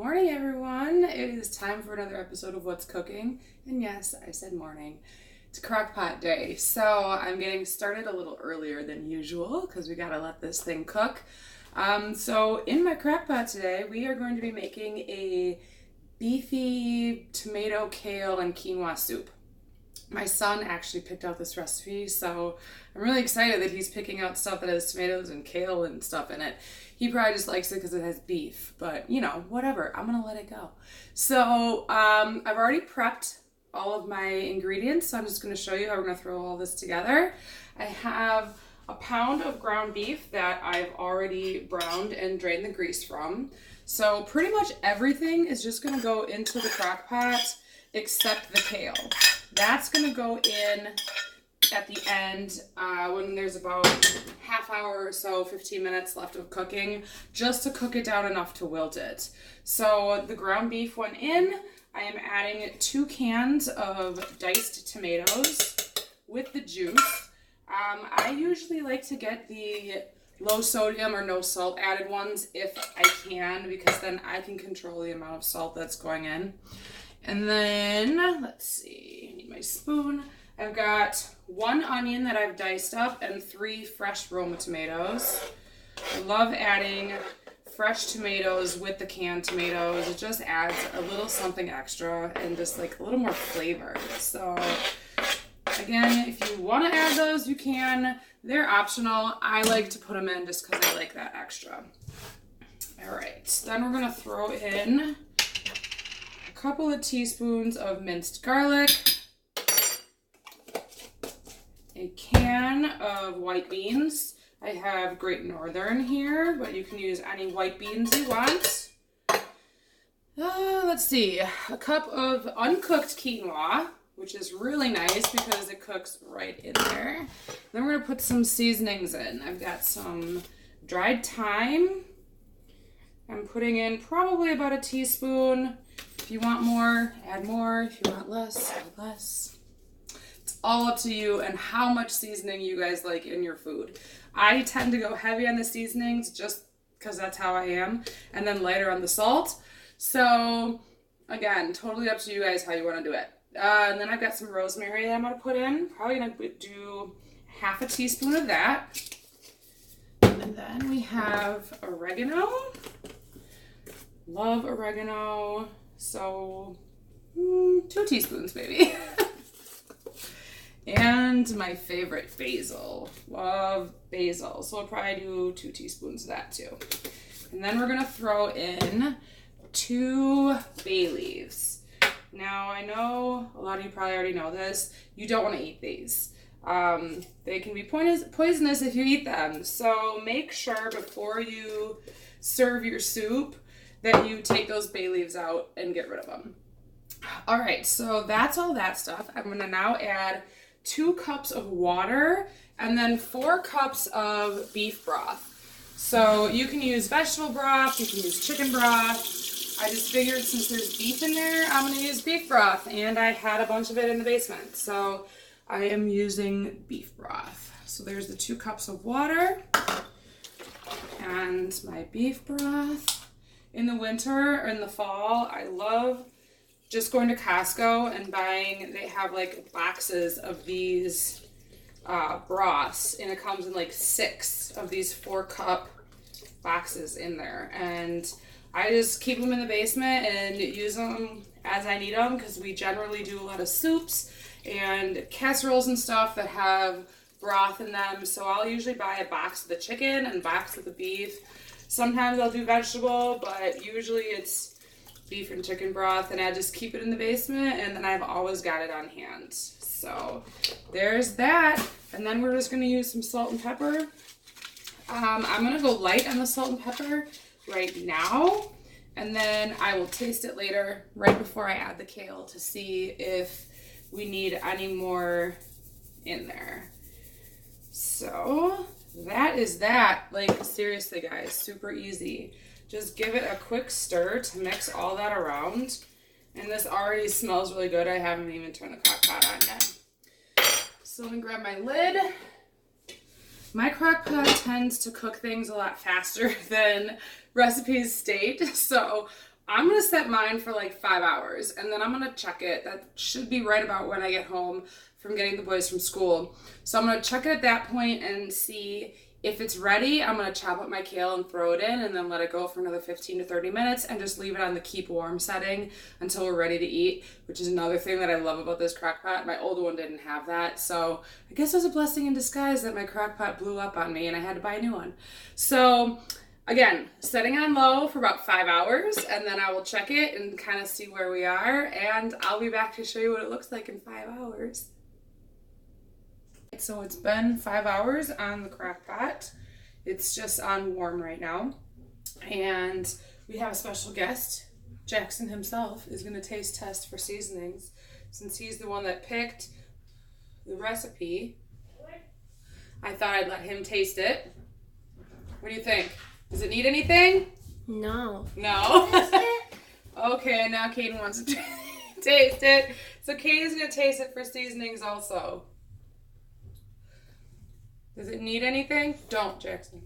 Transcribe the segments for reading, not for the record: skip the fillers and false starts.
Morning, everyone. It is time for another episode of What's Cooking. And yes, I said morning. It's Crockpot day. So I'm getting started a little earlier than usual because we got to let this thing cook. So in my Crockpot today, we are going to be making a beefy tomato, kale, and quinoa soup. My son actually picked out this recipe, so I'm really excited that he's picking out stuff that has tomatoes and kale and stuff in it. He probably just likes it because it has beef, but you know, whatever. I'm gonna let it go. So I've already prepped all of my ingredients, so I'm just gonna show you how we're gonna throw all this together. I have a pound of ground beef that I've already browned and drained the grease from. So pretty much everything is just gonna go into the crock pot except the kale. That's gonna go in at the end when there's about half hour or so, 15 minutes left of cooking, just to cook it down enough to wilt it. So the ground beef went in. I am adding 2 cans of diced tomatoes with the juice. I usually like to get the low sodium or no salt added ones if I can, because then I can control the amount of salt that's going in. And then, let's see, I need my spoon. I've got 1 onion that I've diced up and 3 fresh Roma tomatoes. I love adding fresh tomatoes with the canned tomatoes. It just adds a little something extra and just like a little more flavor. So again, if you want to add those, you can. They're optional. I like to put them in just because I like that extra. All right, then we're gonna throw in a couple of teaspoons of minced garlic, a can of white beans. I have Great Northern here, but you can use any white beans you want. Let's see, a cup of uncooked quinoa, which is really nice because it cooks right in there. Then we're gonna put some seasonings in. I've got some dried thyme. I'm putting in probably about a teaspoon. If you want more, add more. If you want less, add less. It's all up to you and how much seasoning you guys like in your food. I tend to go heavy on the seasonings just because that's how I am, and then lighter on the salt. So again, totally up to you guys how you want to do it. And then I've got some rosemary that I'm going to put in. Probably going to do half a teaspoon of that. And then we have oregano. Love oregano. So 2 teaspoons maybe. And my favorite, basil. Love basil. So I'll probably do 2 teaspoons of that too. And then we're going to throw in 2 bay leaves. Now I know a lot of you probably already know this. You don't want to eat these. They can be poisonous if you eat them. So make sure before you serve your soup that you take those bay leaves out and get rid of them. All right, so that's all that stuff. I'm gonna now add 2 cups of water and then 4 cups of beef broth. So you can use vegetable broth, you can use chicken broth. I just figured since there's beef in there, I'm gonna use beef broth, and I had a bunch of it in the basement. So I am using beef broth. So there's the 2 cups of water and my beef broth. In the winter or in the fall, I love just going to Costco and buying, they have like boxes of these broths, and it comes in like 6 of these 4-cup boxes in there. And I just keep them in the basement and use them as I need them, because we generally do a lot of soups and casseroles and stuff that have broth in them. So I'll usually buy a box of the chicken and a box of the beef. Sometimes I'll do vegetable, but usually it's beef and chicken broth, and I just keep it in the basement, and then I've always got it on hand. So there's that. And then we're just gonna use some salt and pepper. I'm gonna go light on the salt and pepper right now, and then I will taste it later, right before I add the kale, to see if we need any more in there. So that is that. Like, seriously guys, super easy. Just give it a quick stir to mix all that around. And this already smells really good. I haven't even turned the crock pot on yet. So I'm gonna grab my lid. My crock pot tends to cook things a lot faster than recipes state. So I'm going to set mine for like 5 hours, and then I'm going to check it. That should be right about when I get home from getting the boys from school. So I'm going to check it at that point and see if it's ready. I'm going to chop up my kale and throw it in, and then let it go for another 15 to 30 minutes and just leave it on the keep warm setting until we're ready to eat, which is another thing that I love about this crock pot. My old one didn't have that, so I guess it was a blessing in disguise that my crock pot blew up on me and I had to buy a new one. So again, setting on low for about 5 hours, and then I will check it and kind of see where we are, and I'll be back to show you what it looks like in 5 hours. So it's been 5 hours on the crock pot. It's just on warm right now. And we have a special guest. Jackson himself is going to taste test for seasonings. Since he's the one that picked the recipe, I thought I'd let him taste it. What do you think? Does it need anything? No. No? Okay, now Kaden wants to taste it. So Kaden's going to taste it for seasonings also. Does it need anything? Don't, Jackson.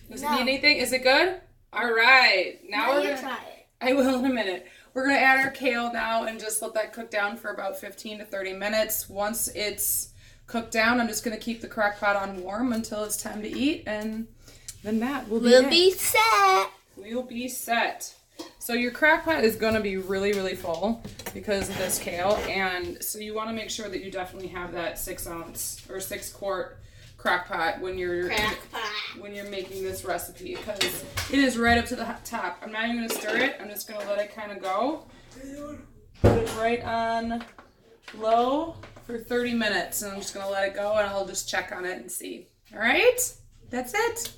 Does it need anything? Is it good? All right. Now we're gonna try it. I will in a minute. We're gonna add our kale now and just let that cook down for about 15 to 30 minutes. Once it's cooked down, I'm just gonna keep the crock pot on warm until it's time to eat, and then that will be set. We'll be set. So your crock pot is gonna be really, really full because of this kale, and so you want to make sure that you definitely have that 6 ounce or 6 quart crock pot when you're making this recipe, because it is right up to the top. I'm not even going to stir it. I'm just going to let it kind of go. Put it right on low for 30 minutes, and I'm just going to let it go, and I'll just check on it and see. All right? That's it.